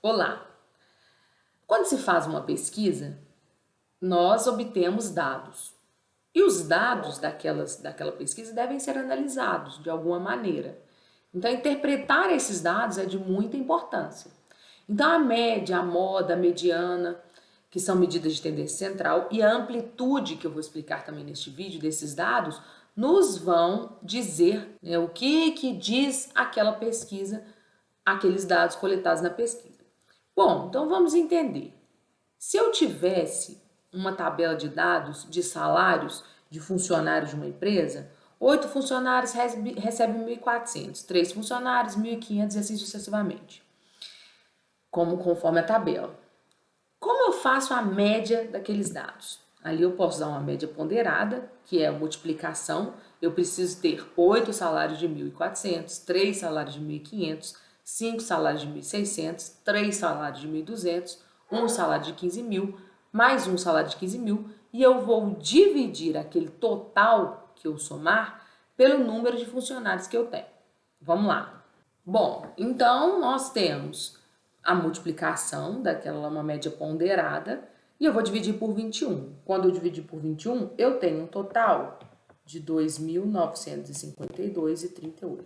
Olá! Quando se faz uma pesquisa, nós obtemos dados. E os dados daquela pesquisa devem ser analisados de alguma maneira. Então, interpretar esses dados é de muita importância. Então, a média, a moda, a mediana, que são medidas de tendência central, e a amplitude, que eu vou explicar também neste vídeo, desses dados, nos vão dizer, né, o que diz aquela pesquisa, aqueles dados coletados na pesquisa. Bom, então vamos entender. Se eu tivesse uma tabela de dados de salários de funcionários de uma empresa, 8 funcionários recebem 1.400, 3 funcionários 1.500 e assim sucessivamente, conforme a tabela. Como eu faço a média daqueles dados? Ali eu posso dar uma média ponderada, que é a multiplicação. Eu preciso ter 8 salários de 1.400, 3 salários de 1.500, 5 salários de 1.600, 3 salários de 1.200, 1 salário de 15.000, mais um salário de 15.000, e eu vou dividir aquele total que eu somar pelo número de funcionários que eu tenho. Vamos lá. Bom, então nós temos a multiplicação daquela uma média ponderada e eu vou dividir por 21. Quando eu dividir por 21, eu tenho um total de 2.952,38.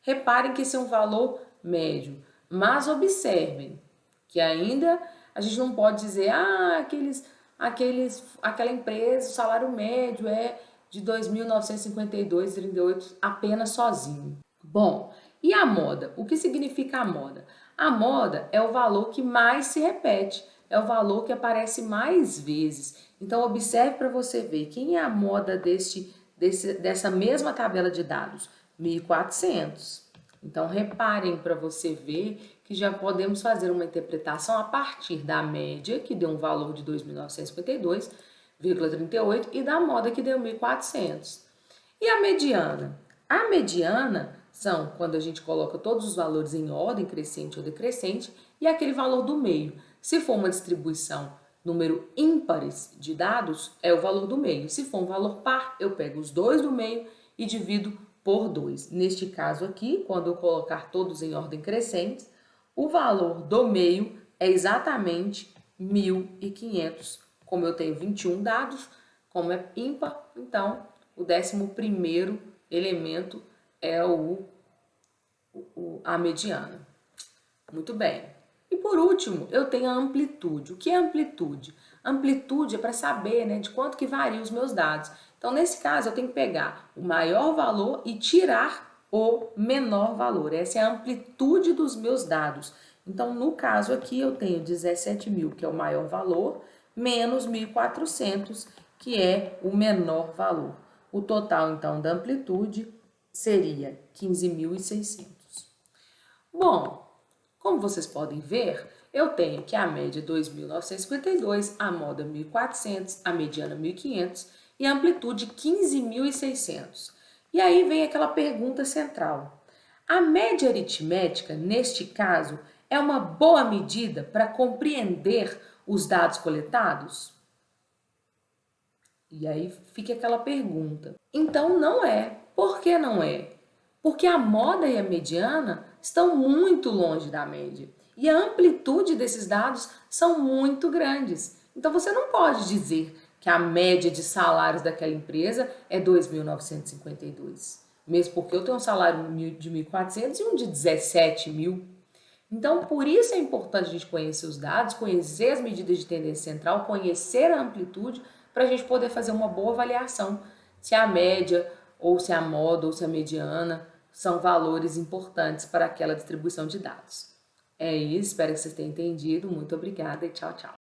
Reparem que esse é um valor médio, mas observem que ainda a gente não pode dizer aquela empresa, o salário médio é de 2.952,38 apenas sozinho. Bom, e a moda? O que significa a moda? A moda é o valor que mais se repete, é o valor que aparece mais vezes. Então, observe para você ver quem é a moda dessa mesma tabela de dados, 1.400. Então, reparem para você ver que já podemos fazer uma interpretação a partir da média, que deu um valor de 2.952,38, e da moda, que deu 1.400. E a mediana? A mediana são quando a gente coloca todos os valores em ordem crescente ou decrescente e aquele valor do meio. Se for uma distribuição número ímpares de dados, é o valor do meio. Se for um valor par, eu pego os dois do meio e divido por 2. Neste caso aqui, quando eu colocar todos em ordem crescente, o valor do meio é exatamente 1.500. Como eu tenho 21 dados, como é ímpar, então o 11º elemento é a mediana. Muito bem. E por último, eu tenho a amplitude. O que é amplitude? Amplitude é para saber, né, de quanto que varia os meus dados. Então, nesse caso, eu tenho que pegar o maior valor e tirar o menor valor. Essa é a amplitude dos meus dados. Então, no caso aqui, eu tenho 17.000, que é o maior valor, menos 1.400, que é o menor valor. O total, então, da amplitude seria 15.600. Bom, como vocês podem ver, eu tenho que a média é 2.952, a moda 1.400, a mediana 1.500 e a amplitude 15.600. E aí vem aquela pergunta central. A média aritmética, neste caso, é uma boa medida para compreender os dados coletados? E aí fica aquela pergunta. Então não é. Por que não é? Porque a moda e a mediana estão muito longe da média. E a amplitude desses dados são muito grandes. Então você não pode dizer que a média de salários daquela empresa é 2.952. Mesmo porque eu tenho um salário de 1.400 e um de 17.000. Então, por isso é importante a gente conhecer os dados, conhecer as medidas de tendência central, conhecer a amplitude, para a gente poder fazer uma boa avaliação se a média, ou se a moda, ou se a mediana são valores importantes para aquela distribuição de dados. É isso, espero que vocês tenham entendido. Muito obrigada e tchau, tchau.